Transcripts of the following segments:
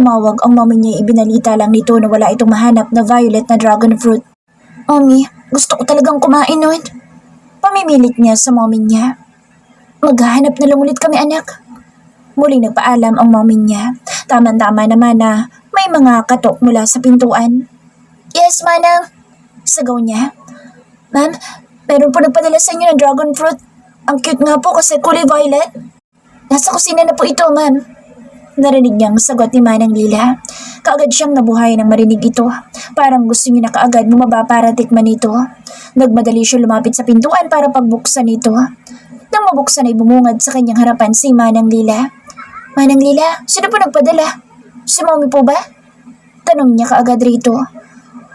Tumawag ang mommy niya, ibinalita lang nito na wala itong mahanap na violet na dragon fruit. Mommy, gusto ko talagang kumain nun. Pamimilit niya sa mommy niya. Maghahanap na lang ulit kami, anak. Muling nagpaalam ang mommy niya. Tama-tama naman na may mga katok mula sa pintuan. Yes, manang. Sagaw niya. Ma'am, meron po nagpadala sa inyo ng dragon fruit. Ang cute nga po kasi kulay violet. Nasa kusina na po ito, ma'am. Narinig niyang sagot ni Manang Lila. Kaagad siyang nabuhay nang marinig ito. Parang gusto niya na kaagad bumaba para tikman ito. Nagmadali siya lumapit sa pintuan para pagbuksan ito. Nang mabuksan ay bumungad sa kanyang harapan si Manang Lila. Manang Lila, sino po nagpadala? Si mommy po ba? Tanong niya kaagad rito.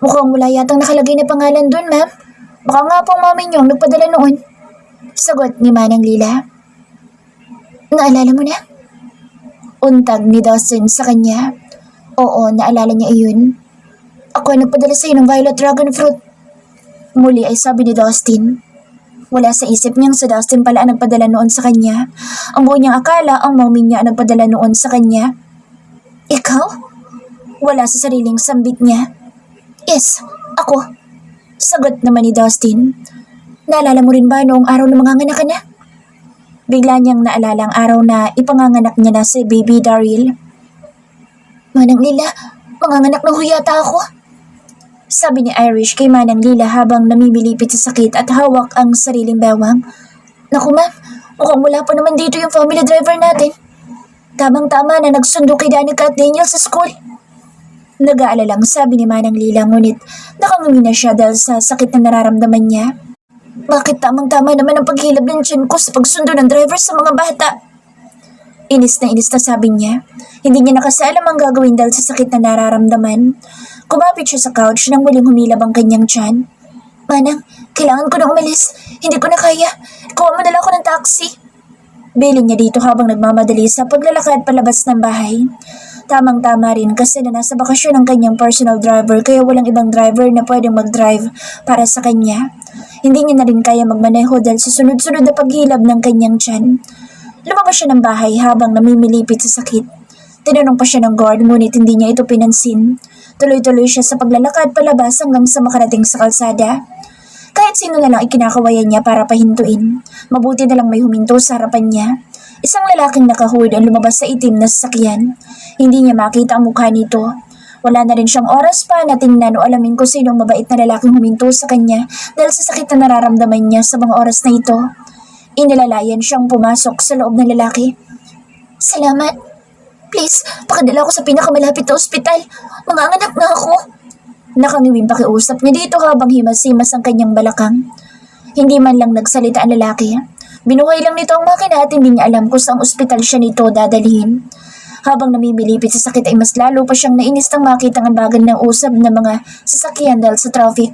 Mukhang wala yatang nakalagay na pangalan dun, ma'am. Baka nga pong mommy niyo ang nagpadala noon. Sagot ni Manang Lila. Naalala mo na? Untag ni Dustin sa kanya. Oo, naalala niya iyon. Ako ang nagpadala sa'yo ng violet dragon fruit. Muli ay sabi ni Dustin. Wala sa isip niyang si Dustin pala ang nagpadala noon sa kanya. Ang buo niyang akala ang mommy niya ang nagpadala noon sa kanya. Ikaw? Wala sa sariling sambit niya. Yes, ako. Sagot naman ni Dustin. Naalala mo rin ba noong araw na manganganak ka na? Bigla niyang naalala ang araw na ipanganganak niya na si baby Daryl. Manang Lila, manganganak na huyata ako. Sabi ni Irish kay Manang Lila habang namimilipit sa sakit at hawak ang sariling bewang. Naku ma'am, mukhang wala pa naman dito yung family driver natin. Tamang-tama na nagsundo kay Danica at Daniel sa school. Nag-aalalang sabi ni Manang Lila ngunit nakangumi na siya dahil sa sakit na nararamdaman niya. Bakit tamang-tama naman ang paghilab ng tiyan ko sa pagsundo ng driver sa mga bata? Inis na sabi niya. Hindi niya nakasalam ang gagawin dahil sa sakit na nararamdaman. Kumapit siya sa couch nang muling humilab ang kanyang tiyan. Manang, kailangan ko na umalis. Hindi ko na kaya. Kuha mo na lang ako ng taxi. Bilin niya dito habang nagmamadali sa paglalakad palabas ng bahay. Tamang-tama rin kasi na nasa bakasyon ang kanyang personal driver kaya walang ibang driver na pwedeng mag-drive para sa kanya. Hindi niya na rin kaya magmaneho dahil sa sunod-sunod na paghilab ng kanyang tiyan. Lumabas siya ng bahay habang namimilipit sa sakit. Tinanong pa siya ng guard ngunit hindi niya ito pinansin. Tuloy-tuloy siya sa paglalakad palabas hanggang sa makarating sa kalsada. Kahit sino na lang ikinakawayan niya para pahintuin. Mabuti na lang may huminto sa harapan niya. Isang lalaking nakahood ang lumabas sa itim na sasakyan. Hindi niya makita ang mukha nito. Wala na rin siyang oras pa na tingnan o alamin kung sino ang mabait na lalaking huminto sa kanya dahil sa sakit na nararamdaman niya sa mga oras na ito. Inilalayan siyang pumasok sa loob ng lalaki. Salamat. Please, pakadala ko sa pinakamalapit na ospital. Manganganak na ako. Nakangiwing pakiusap niya dito habang himas-himas ang kanyang balakang. Hindi man lang nagsalita ang lalaki. Binuhay lang nito ang makina at hindi niya alam kung saang ospital siya nito dadalhin. Habang namimilipit sa sakit ay mas lalo pa siyang nainis nang makita ang bagal ng usab ng mga sasakyan dahil sa traffic.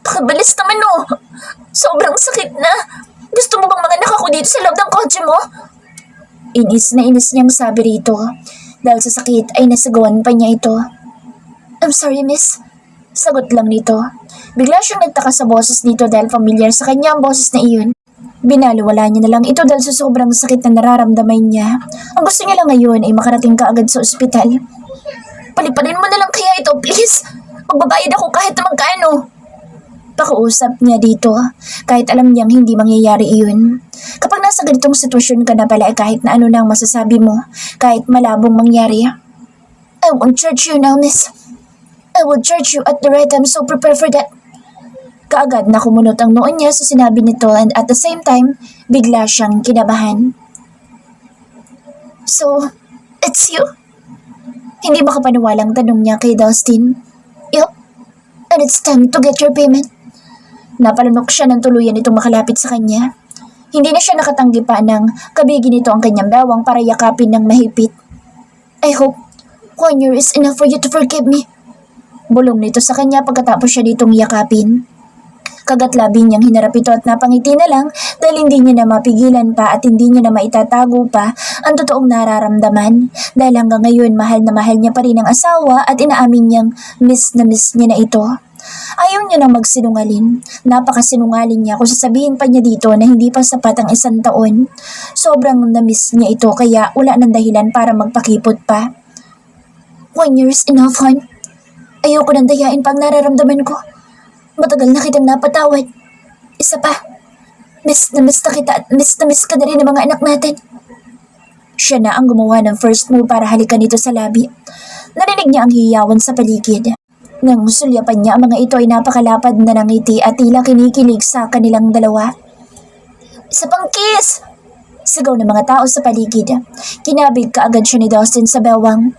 Pakibalis naman oh! Sobrang sakit na! Gusto mo bang manganak ako dito sa loob ng kotse mo? Inis na inis niyang sabi rito. Dahil sa sakit ay nasagawan pa niya ito. I'm sorry miss. Sagot lang nito. Bigla siyang nagtaka sa boses nito dahil familiar sa kanya ang boses na iyon. Binaliwala niya na lang ito dahil sa sobrang sakit na nararamdaman niya. Ang gusto niya lang ngayon ay makarating kaagad sa ospital. Paliparin mo na lang kaya ito, please. Magbabayad ako kahit na magkano. Pakiusap niya dito, kahit alam niyang hindi mangyayari iyon. Kapag nasa ganitong sitwasyon ka na pala ay kahit na ano na ang masasabi mo, kahit malabong mangyari. I won't charge you now, miss. I will charge you at the right time, so prepare for that. Kaagad na kumunot ang noon niya sa sinabi nito and at the same time, bigla siyang kinabahan. So, it's you? Hindi makapaniwalang tanong niya kay Dustin. Yup, and it's time to get your payment. Napalunok siya ng tuluyan itong makalapit sa kanya. Hindi na siya nakatanggi pa ng kabigi nito ang kanyang bawang para yakapin ng mahigpit. I hope 1 year is enough for you to forgive me. Bulong nito sa kanya pagkatapos siya ditong yakapin. Kagatlabi niyang hinarap ito at napangiti na lang dahil hindi niya na mapigilan pa at hindi niya na maitatago pa ang totoong nararamdaman dahil hanggang ngayon mahal na mahal niya pa rin ang asawa at inaamin niyang miss na miss niya na ito. Ayaw niya nang magsinungaling. Napakasinungaling niya kung sasabihin pa niya dito na hindi pa sapat ang 1 taon. Sobrang na-miss niya ito kaya wala ng dahilan para magpakipot pa. 1 year is enough, hon. Ayoko nang dayain pa ang nararamdaman ko. Matagal na kitang napatawad. Isa pa, miss na miss na kita at miss na miss ka na rin ng mga anak natin. Siya na ang gumawa ng first move para halikan ito sa labi. Narinig niya ang hiyawan sa paligid. Nang musulyapan niya, ang mga ito ay napakalapad na nangiti at tila kinikilig sa kanilang dalawa. Isa pang kiss! Sigaw ng mga tao sa paligid. Kinabig kaagad siya ni Dustin sa bewang.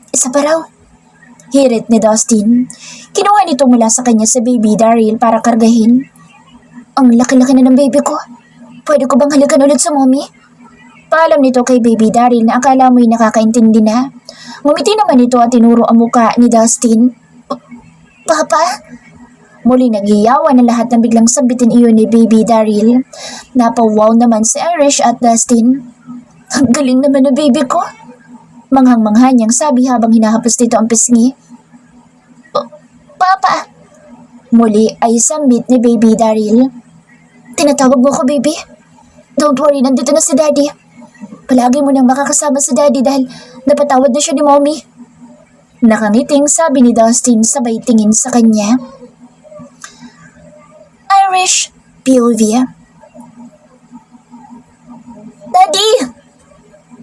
Isa pa raw. Hirit ni Dustin. Kinuha nito mula sa kanya sa baby Daryl para kargahin. Ang laki-laki na ng baby ko. Pwede ko bang halikan ulit sa mommy? Paalam nito kay baby Daryl na akala mo'y nakakaintindi na. Ngumiti naman ito at tinuro ang muka ni Dustin. Papa? Muli naghiyawan na lahat ng biglang sambitin iyon ni baby Daryl. Napawaw naman si Irish at Dustin. Ang galing naman ng baby ko. Manghang-mangha niyang sabi habang hinahapos nito ang pisngi. Papa! Muli ay sambit ni baby Daryl. Tinatawag mo ko, baby? Don't worry, nandito na si daddy. Palagi mo nang makakasama si daddy dahil napatawad na siya ni mommy. Nakangiting sabi ni Dustin sabay tingin sa kanya. Irish POV. Daddy!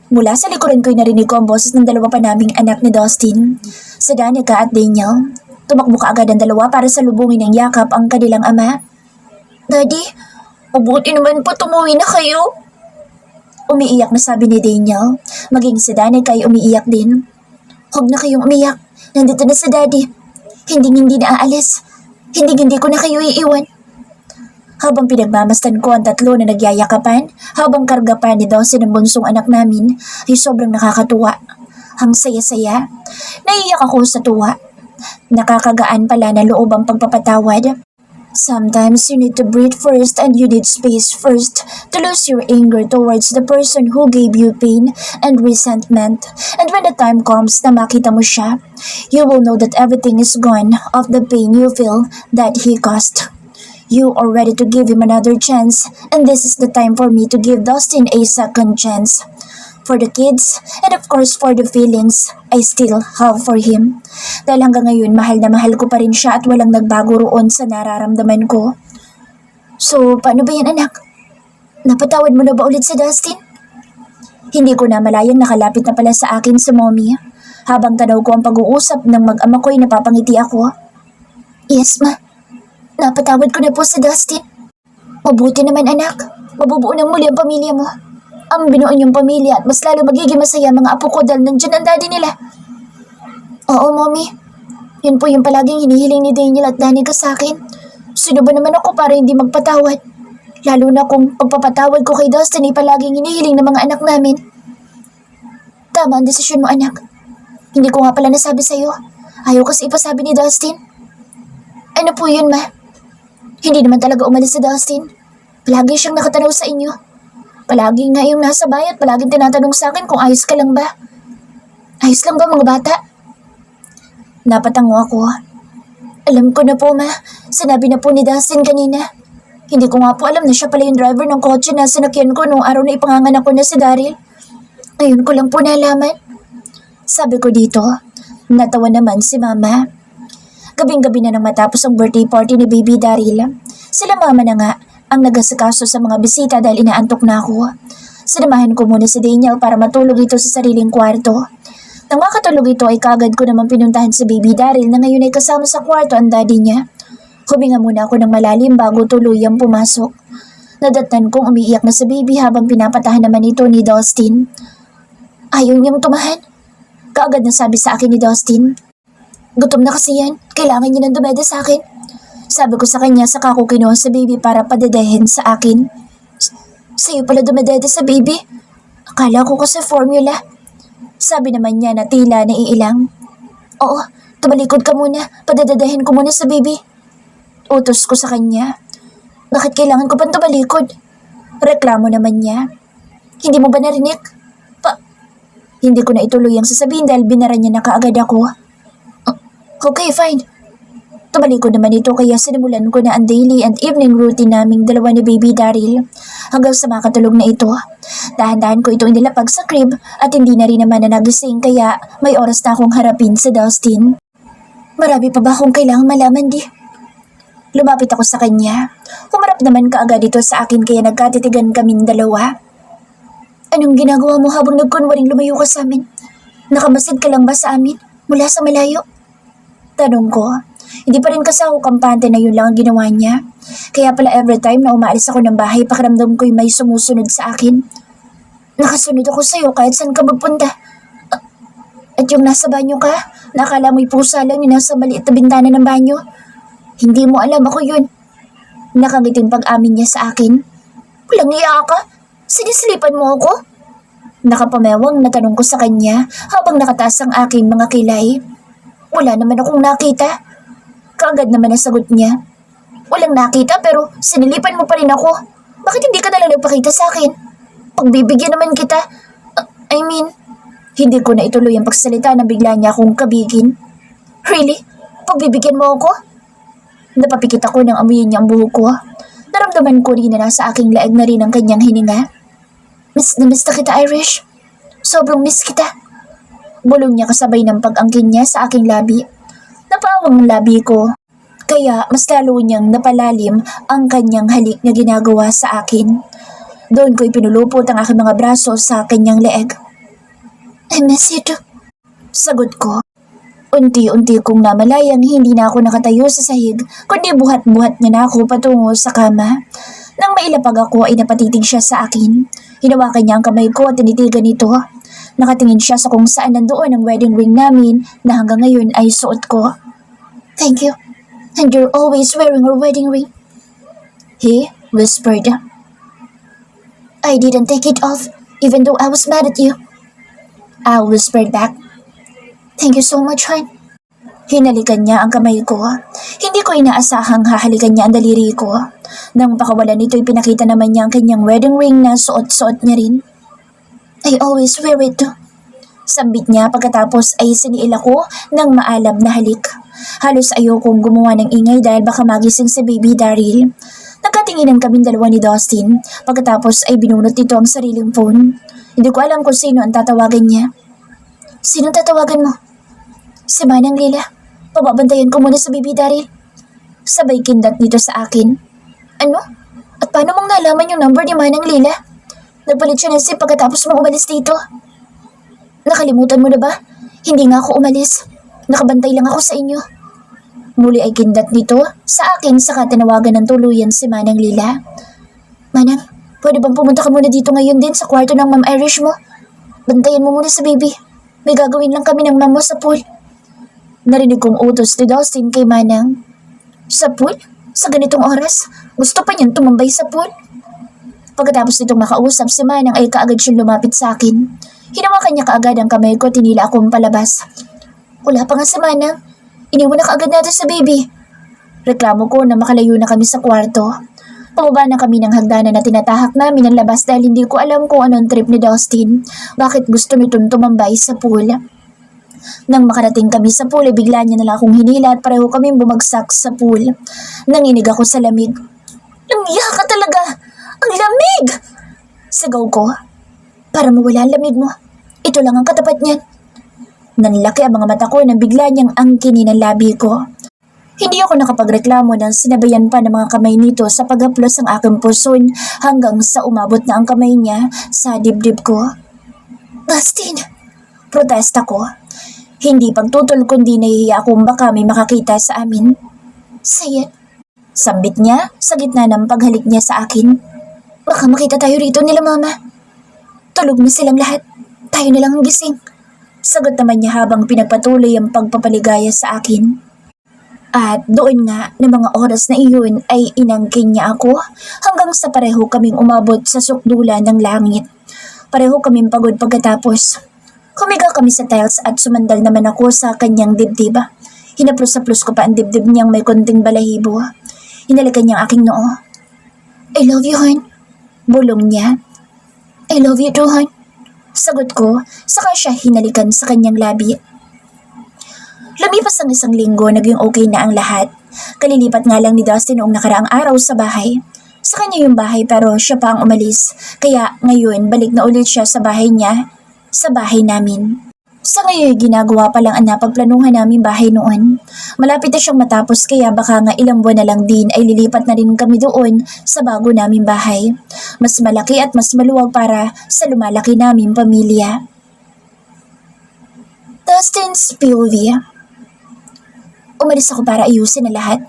Mula sa likuran ko'y narinig ko ang boses ng dalawa pa naming anak ni Dustin, si Danica at Daniel. Tumakbo kaagad ang dalawa para salubungin ng yakap ang kanilang ama. Daddy, mabuti naman po tumuwi na kayo. Umiiyak na sabi ni Daniel, maging si Danica ay umiiyak din. Huwag na kayong umiyak, nandito na si Daddy. Hindi na aalis. Hindi ko na kayo iiwan. Habang pinagmamastan ko ang tatlo na nagyayakapan, habang karga pa ni Dawson ang bunsong anak namin, ay sobrang nakakatuwa. Ang saya-saya. Naiiyak ako sa tuwa. Nakakagaan pala na loob ang pagpapatawad. Sometimes you need to breathe first and you need space first to lose your anger towards the person who gave you pain and resentment. And when the time comes na makita mo siya, you will know that everything is gone of the pain you feel that he caused. You are ready to give him another chance, and this is the time for me to give Dustin a second chance. For the kids, and of course for the feelings I still have for him. Dahil hanggang ngayon, mahal na mahal ko pa rin siya at walang nagbago roon sa nararamdaman ko. So, paano ba yan, anak? Napatawad mo na ba ulit si Dustin? Hindi ko na malayang nakalapit na pala sa akin si mommy. Habang tanaw ko ang pag-uusap ng mag-ama ko'y napapangiti ako. Yes, ma. Napatawad ko na po si Dustin. Mabuti naman, anak. Mabubuo ng muli ang pamilya mo. Ang binuo niyong pamilya at mas lalo magiging masaya mga apo ko dahil nandyan ang daddy nila. Oo, mommy. Yun po yung palaging hinihiling ni Daniel at Danica sa akin. Sino ba naman ako para hindi magpatawad? Lalo na kung pagpapatawad ko kay Dustin ay palaging hinihiling ng mga anak namin. Tama ang desisyon mo, anak. Hindi ko nga pala nasabi sa'yo. Ayaw kasi ipasabi ni Dustin. Ano po yun, ma? Hindi naman talaga umalis si Dustin. Palagi siyang nakatanaw sa inyo. Palagi nga yung nasa bahay at palaging tinatanong sa akin kung ayos ka lang ba. Ayos lang ba mga bata? Napatango ako. Alam ko na po, ma. Sinabi na po ni Dustin kanina. Hindi ko nga po alam na siya pala yung driver ng kotse na sinakyan ko noong araw na ipanganganak ko na si Daryl. Ngayon ko lang po nalaman. Sabi ko dito, natawa naman si mama. Gabing-gabi na nang matapos ang birthday party ni baby Daryl. Sila mama na nga ang nagasikaso sa mga bisita dahil inaantok na ako. Sinamahan ko muna si Daniel para matulog ito sa sariling kwarto. Nang makatulog ito ay kagad ko naman pinuntahan si baby Daryl na ngayon ay kasama sa kwarto ang daddy niya. Huminga muna ako ng malalim bago tuluyang pumasok. Nadatnan kong umiiyak na si baby habang pinapatahan naman ito ni Dustin. Ayaw niyang tumahan. Kaagad na sabi sa akin ni Dustin. Gutom na kasi yan. Kailangan niya ng dumede sa akin. Sabi ko sa kanya saka ko kinuha sa baby para padedehin sa akin. Sa'yo pala dumedede sa baby? Akala ko kasi formula. Sabi naman niya na tila naiilang. Oo, tumalikod ka muna. Padedehin ko muna sa baby. Utos ko sa kanya. Bakit kailangan ko pang tumalikod? Reklamo naman niya. Hindi mo ba narinig? Hindi ko na ituloy ang sasabihin dahil binara niya na kaagad ako. Okay, fine. Tumalikod naman ito kaya sinimulan ko na ang daily and evening routine naming dalawa ni Baby Daryl hanggang sa makatulog na ito. Dahan-dahan ko ito inilapag sa crib at hindi na rin naman na nagising kaya may oras na akong harapin si Dustin. Marami pa ba akong kailangang malaman di? Lumapit ako sa kanya. Humarap naman kaagad ito sa akin kaya nagkatitigan kaming dalawa. Anong ginagawa mo habang nagkunwaring lumayo ka sa amin? Nakamasid ka lang ba sa amin mula sa malayo? Tanong ko. Hindi pa rin kasi ako kampante na yun lang ang ginawa niya. Kaya pala every time na umaalis ako ng bahay, pakiramdam ko'y may sumusunod sa akin. Nakasunod ako sa'yo kahit saan ka magpunta. At yung nasa banyo ka, nakala mo'y pusa lang yung nasa maliit na bintana ng banyo. Hindi mo alam ako yun. Nakangiting pag-amin niya sa akin. Walang iya ka? Sinisilipan mo ako? Nakapamewang na tanong ko sa kanya habang nakataas ang aking mga kilay. Wala naman akong nakita. Kaagad naman ang sagot niya. Walang nakita pero sinilipan mo pa rin ako. Bakit hindi ka nalang nagpakita sa akin? Pagbibigyan naman kita. Hindi ko na ituloy ang pagsalita na bigla niya akong kabigin. Really? Pagbibigyan mo ako? Napapikit ako nang amuyin niya ang buhok ko. Naramdaman ko rin na nasa aking laeg na rin ang kanyang hininga. Miss na kita, Irish. Sobrang miss kita. Bulong niya kasabay ng pag-angkin niya sa aking labi. Napawang ang labi ko. Kaya mas lalo niyang napalalim ang kanyang halik na ginagawa sa akin. Doon ko ipinulupot ang aking mga braso sa kanyang leeg. I miss you too. Sagot ko. Unti-unti kong namalayang hindi na ako nakatayo sa sahig, kundi buhat-buhat niya na ako patungo sa kama. Nang mailapag ako ay napatitig siya sa akin. Hinawakan niya ang kamay ko at tinitigan ito. Nakatingin siya sa kung saan nandoon ang wedding ring namin na hanggang ngayon ay suot ko. Thank you. And you're always wearing your wedding ring. He whispered. I didn't take it off even though I was mad at you. I whispered back. Thank you so much, hon. Hinalikan niya ang kamay ko. Hindi ko inaasahang hahalikan niya ang daliri ko. Nang pakawalan nito, ipinakita naman niya ang kanyang wedding ring na suot-suot niya rin. I always wear it too. Sambit niya pagkatapos ay siniil ako ng maalab na halik. Halos ayokong gumawa ng ingay dahil baka magising si Baby Daryl. Nagkatinginan kaming dalawa ni Dustin. Pagkatapos ay binunot nito ang sariling phone. Hindi ko alam kung sino ang tatawagan niya. Sino tatawagan mo? Si Manang Lila. Pababantayan ko muna sa Baby Daryl. Sabay kindat nito sa akin. Ano? At paano mong nalaman yung number ni Manang Lila? Nagpalit siya ng SIM pagkatapos mong umalis dito. Nakalimutan mo na ba? Hindi nga ako umalis. Nakabantay lang ako sa inyo. Muli ay kindat nito sa akin saka tinawagan ng tuluyan si Manang Lila. Manang, pwede bang pumunta ka muna dito ngayon din sa kwarto ng Ma'am Irish mo? Bantayan mo muna sa baby. May gagawin lang kami ng mama sa pool. Narinig kong utos ni Dustin kay Manang. Sa pool? Sa ganitong oras? Gusto pa niyang tumambay sa pool? Pagkatapos nitong makausap si Manang ay kaagad siyang lumapit sa akin. Hinawakan niya kaagad ang kamay ko, tinila akong palabas. Wala pa nga si Manang. Iniwan na kaagad natin sa baby. Reklamo ko na makalayo na kami sa kwarto. Pababa na kami ng hagdanan na tinatahak namin ang labas dahil hindi ko alam kung anong trip ni Dustin. Bakit gusto nitong tumambay sa pool? Nang makarating kami sa pool, bigla niya na lang akong hinila at pareho kaming bumagsak sa pool. Nanginig ako sa lamig. Lumiya ka talaga! Ang lamig! Sigaw ko. Para mawala ang lamig mo. Ito lang ang katapat niyan. Nanlaki ang mga mata ko nang bigla niyang angkinin ang labi ko. Hindi ako nakapagreklamo nang sinabayan pa ng mga kamay nito sa paghaplos ng aking puson hanggang sa umabot na ang kamay niya sa dibdib ko. Dustin! Protesta ko. Hindi pagtutol kundi nahihiya akong baka may makakita sa amin. Say it. Sambit niya sa gitna ng paghalik niya sa akin. Baka makita tayo rito nila mama. Tulog na silang lahat. Tayo na lang ang gising. Sagot naman niya habang pinagpatuloy ang pagpapaligaya sa akin. At doon nga ng mga oras na iyon ay inangkin niya ako hanggang sa pareho kaming umabot sa sukdulan ng langit. Pareho kaming pagod pagkatapos. Humiga kami sa tiles at sumandal naman ako sa kanyang dibdib. Hinaplos-saplos ko pa ang dibdib niyang may konting balahibo. Hinalikan niyang aking noo. I love you, hon. Bulong niya. I love you too, hon. Sagot ko, saka siya hinalikan sa kanyang labi. Lumipas ang 1 linggo, naging okay na ang lahat. Kalilipat nga lang ni Dustin noong nakaraang araw sa bahay. Sa kanya yung bahay pero siya pa ang umalis. Kaya ngayon balik na ulit siya sa bahay niya, sa bahay namin. Sa ngayon ginagawa pa lang ang napagplanuhan namin bahay noon. Malapit na siyang matapos kaya baka nga ilang buwan na lang din ay lilipat na rin kami doon sa bago naming bahay. Mas malaki at mas maluwag para sa lumalaki naming pamilya. Dustin's POV. Umalis ako para ayusin na lahat.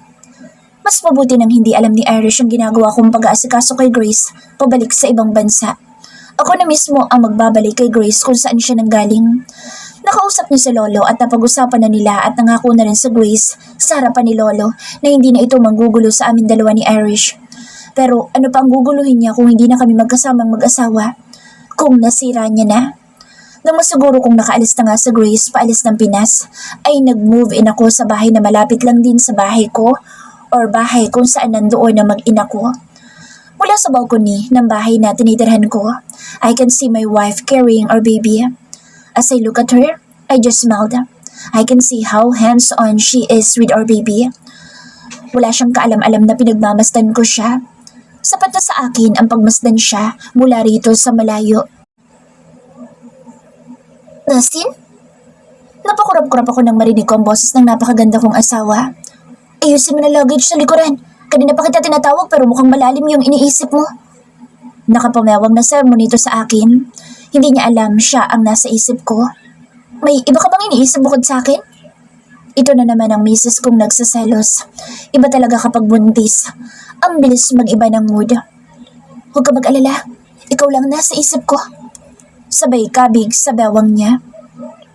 Mas mabuti nang hindi alam ni Irish ang ginagawa kong pag-aasikaso kay Grace pabalik sa ibang bansa. Ako na mismo ang magbabalik kay Grace kung saan siya nanggaling. Nakausap niya si Lolo at napag-usapan na nila at nangako na rin sa Grace sa harapan ni Lolo na hindi na ito manggugulo sa amin dalawa ni Irish. Pero ano pa ang guguluhin niya kung hindi na kami magkasamang mag-asawa? Kung nasira niya na? Nang masiguro kong nakaalis na nga sa Grace paalis ng Pinas, ay nag-move in ako sa bahay na malapit lang din sa bahay ko or bahay kung saan nandoon na mag-ina ko. Mula sa balcony ng bahay na tinitirhan ko, I can see my wife carrying our baby. As I look at her, I just smiled. I can see how hands-on she is with our baby. Wala siyang kaalam-alam na pinagmamasdan ko siya. Sapat na sa akin ang pagmasdan siya mula rito sa malayo. Dustin? Napakurap-kurap ako nang marinig ko ang boses ng napakaganda kong asawa. Ayusin mo na luggage sa likuran. Kanina pa kita tinatawag pero mukhang malalim yung iniisip mo. Nakapamewang na sermon nito sa akin. Hindi niya alam siya ang nasa isip ko. May iba ka bang iniisip bukod sa akin? Ito na naman ang misis kong nagsaselos. Iba talaga kapag buntis. Ang bilis mag-iba ng mood. Huwag ka mag-alala. Ikaw lang nasa isip ko. Sabay kabig sa bewang niya.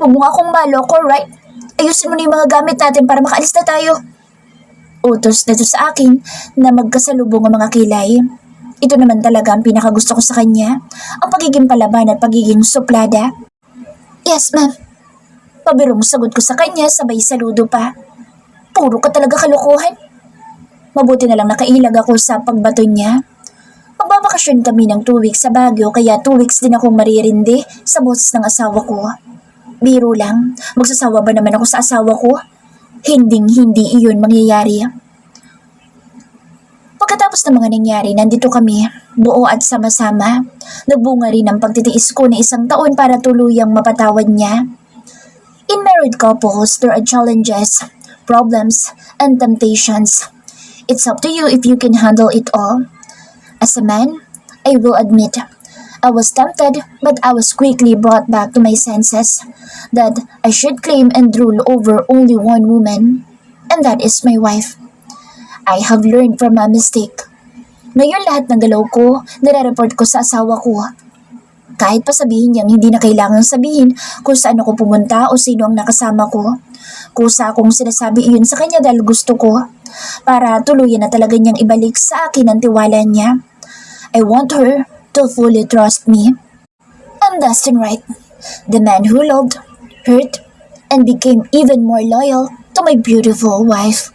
Huwag mo nga akong maloko, right? Ayusin mo na yung mga gamit natin para makaalis na tayo. Utos na ito sa akin na magkasalubong ang mga kilay. Ito naman talaga ang pinakagusto ko sa kanya, ang pagiging palaban at pagiging suplada. Yes, ma'am. Pabirong sagot ko sa kanya sabay saludo pa. Puro ka talaga kalokohan. Mabuti na lang nakailag ako sa pagbato niya. Magbabakasyon kami ng 2 weeks sa Baguio kaya 2 weeks din akong maririndi sa boses ng asawa ko. Biro lang, magsasawa ba naman ako sa asawa ko? Hinding-hindi iyon mangyayari. Pagkatapos ng mga nangyari, nandito kami, buo at sama-sama. Nagbunga rin ang pagtitiis ko na 1 taon para tuluyang mapatawad niya. In married couples, there are challenges, problems, and temptations. It's up to you if you can handle it all. As a man, I will admit, I was tempted but I was quickly brought back to my senses that I should claim and rule over only one woman, and that is my wife. I have learned from my mistake. Ngayon lahat ng galaw ko, nare-report ko sa asawa ko. Kahit pa sabihin niyang hindi na kailangang sabihin kung saan ako pumunta o sino ang nakasama ko. Kusa akong sinasabi iyon sa kanya dahil gusto ko, para tuluyan na talaga niyang ibalik sa akin ang tiwala niya. I want her to fully trust me. I'm Dustin Wright, the man who loved, hurt, and became even more loyal to my beautiful wife.